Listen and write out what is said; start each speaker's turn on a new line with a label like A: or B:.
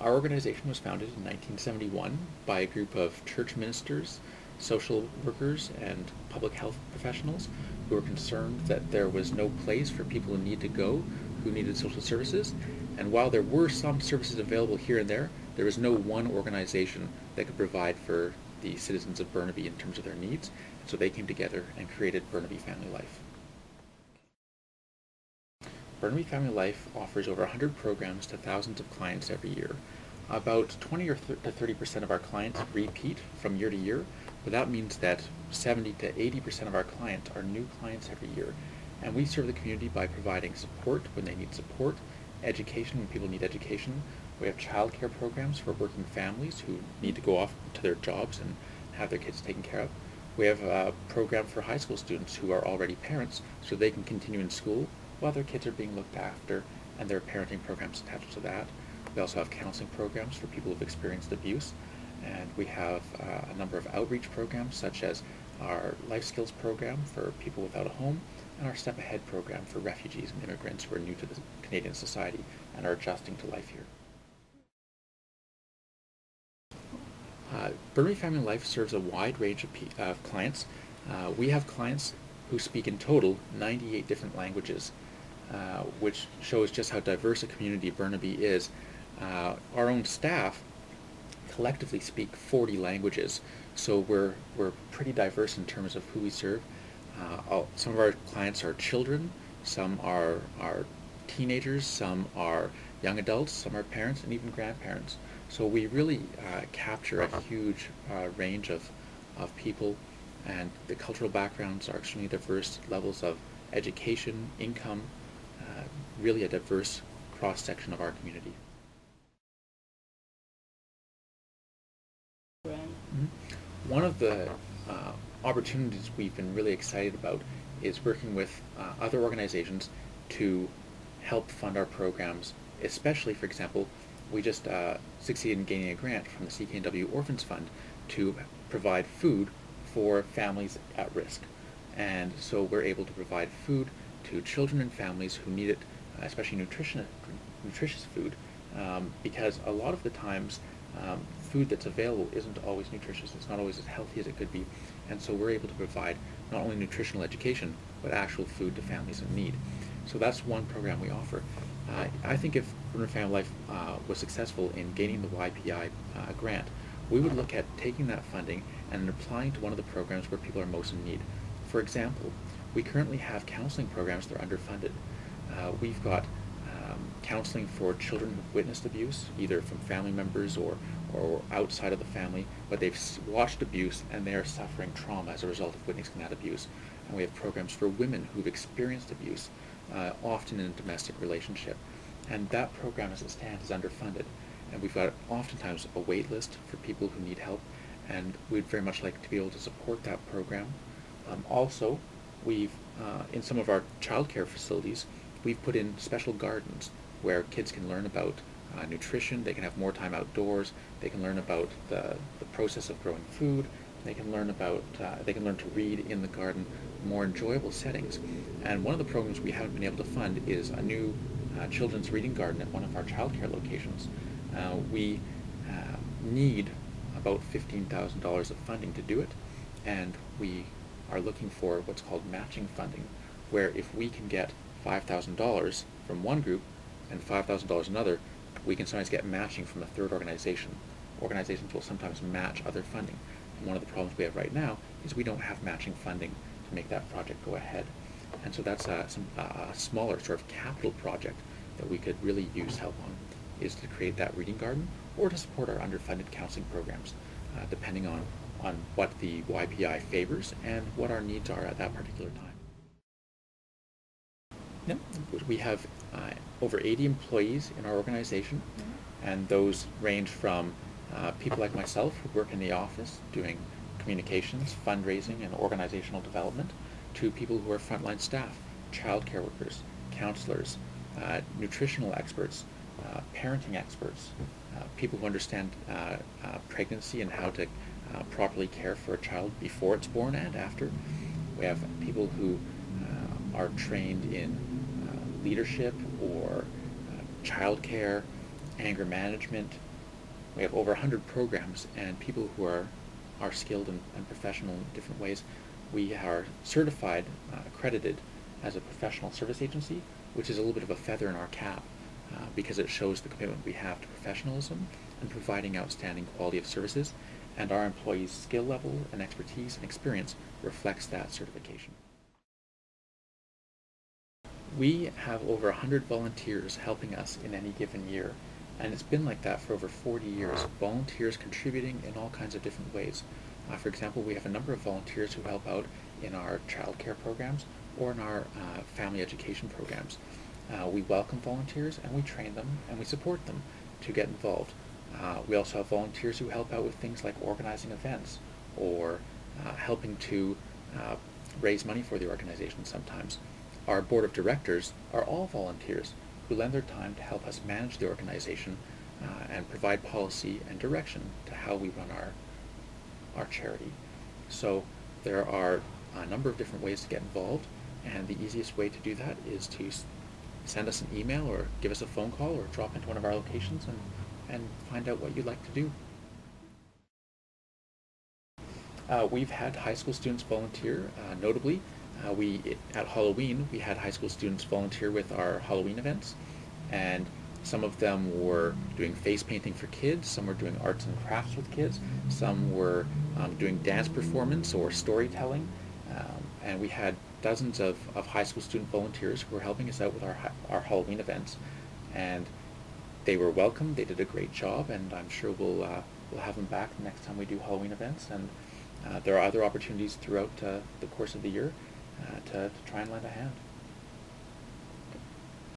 A: Our organization was founded in 1971 by a group of church ministers, social workers, and public health professionals who were concerned that there was no place for people who need to go, who needed social services. And while there were some services available here and there was no one organization that could provide for the citizens of Burnaby in terms of their needs. And so they came together and created Burnaby Family Life. Burnaby Family Life offers over 100 programs to thousands of clients every year. About 20 to 30% of our clients repeat from year to year, but that means that 70 to 80% of our clients are new clients every year. And we serve the community by providing support when they need support, education when people need education. We have childcare programs for working families who need to go off to their jobs and have their kids taken care of. We have a program for high school students who are already parents so they can continue in school while their kids are being looked after, and there are parenting programs attached to that. We also have counseling programs for people who have experienced abuse, and we have a number of outreach programs such as our life skills program for people without a home and our Step Ahead program for refugees and immigrants who are new to the Canadian society and are adjusting to life here. Burnaby Family Life serves a wide range of clients. We have clients who speak in total 98 different languages, which shows just how diverse a community Burnaby is. Our own staff collectively speak 40 languages, so we're pretty diverse in terms of who we serve. Some of our clients are children, some are teenagers, some are young adults, some are parents, and even grandparents. So we really capture a huge range of people, and the cultural backgrounds are extremely diverse, levels of education, income, really a diverse cross-section of our community. One of the opportunities we've been really excited about is working with other organizations to help fund our programs, especially, for example, we just succeeded in gaining a grant from the CKNW Orphans Fund to provide food for families at risk. And so we're able to provide food to children and families who need it, especially nutritious food, because a lot of the times food that's available isn't always nutritious. It's not always as healthy as it could be. And so we're able to provide not only nutritional education, but actual food to families in need. So that's one program we offer. I think if Burnaby Family Life was successful in gaining the YPI grant, we would look at taking that funding and applying to one of the programs where people are most in need. For example, we currently have counseling programs that are underfunded. We've got counseling for children who've witnessed abuse, either from family members or outside of the family, but they've watched abuse and they are suffering trauma as a result of witnessing that abuse. And we have programs for women who've experienced abuse, often in a domestic relationship. And that program as it stands is underfunded. And we've got oftentimes a wait list for people who need help, and we'd very much like to be able to support that program. Also, we've, in some of our childcare facilities, we've put in special gardens where kids can learn about nutrition, they can have more time outdoors, they can learn about the process of growing food, they can learn to read in the garden, more enjoyable settings. And one of the programs we haven't been able to fund is a new children's reading garden at one of our childcare locations. We need about $15,000 of funding to do it, and we are looking for what's called matching funding, where if we can get $5,000 from one group and $5,000 another, we can sometimes get matching from a third organization. Organizations will sometimes match other funding. And one of the problems we have right now is we don't have matching funding to make that project go ahead. And so that's a smaller sort of capital project that we could really use help on, is to create that reading garden or to support our underfunded counseling programs, depending on what the YPI favors and what our needs are at that particular time. Yep. We have over 80 employees in our organization, and those range from people like myself who work in the office doing communications, fundraising, and organizational development, to people who are frontline staff, childcare workers, counselors, nutritional experts, parenting experts, people who understand pregnancy and how to properly care for a child before it's born and after. We have people who are trained in leadership or childcare, anger management, we have over 100 programs and people who are skilled and professional in different ways. We are certified, accredited as a professional service agency, which is a little bit of a feather in our cap because it shows the commitment we have to professionalism and providing outstanding quality of services, and our employees' skill level and expertise and experience reflects that certification. We have over 100 volunteers helping us in any given year, and it's been like that for over 40 years, volunteers contributing in all kinds of different ways. For example, we have a number of volunteers who help out in our childcare programs or in our family education programs. We welcome volunteers and we train them and we support them to get involved. We also have volunteers who help out with things like organizing events or helping to raise money for the organization sometimes. Our board of directors are all volunteers who lend their time to help us manage the organization and provide policy and direction to how we run our charity. So there are a number of different ways to get involved, and the easiest way to do that is to send us an email or give us a phone call or drop into one of our locations and find out what you'd like to do. We've had high school students volunteer, notably. At Halloween, we had high school students volunteer with our Halloween events, and some of them were doing face painting for kids, some were doing arts and crafts with kids, some were doing dance performance or storytelling, and we had dozens of high school student volunteers who were helping us out with our Halloween events, and they were welcome. They did a great job, and I'm sure we'll have them back the next time we do Halloween events, and there are other opportunities throughout the course of the year to try and lend a hand.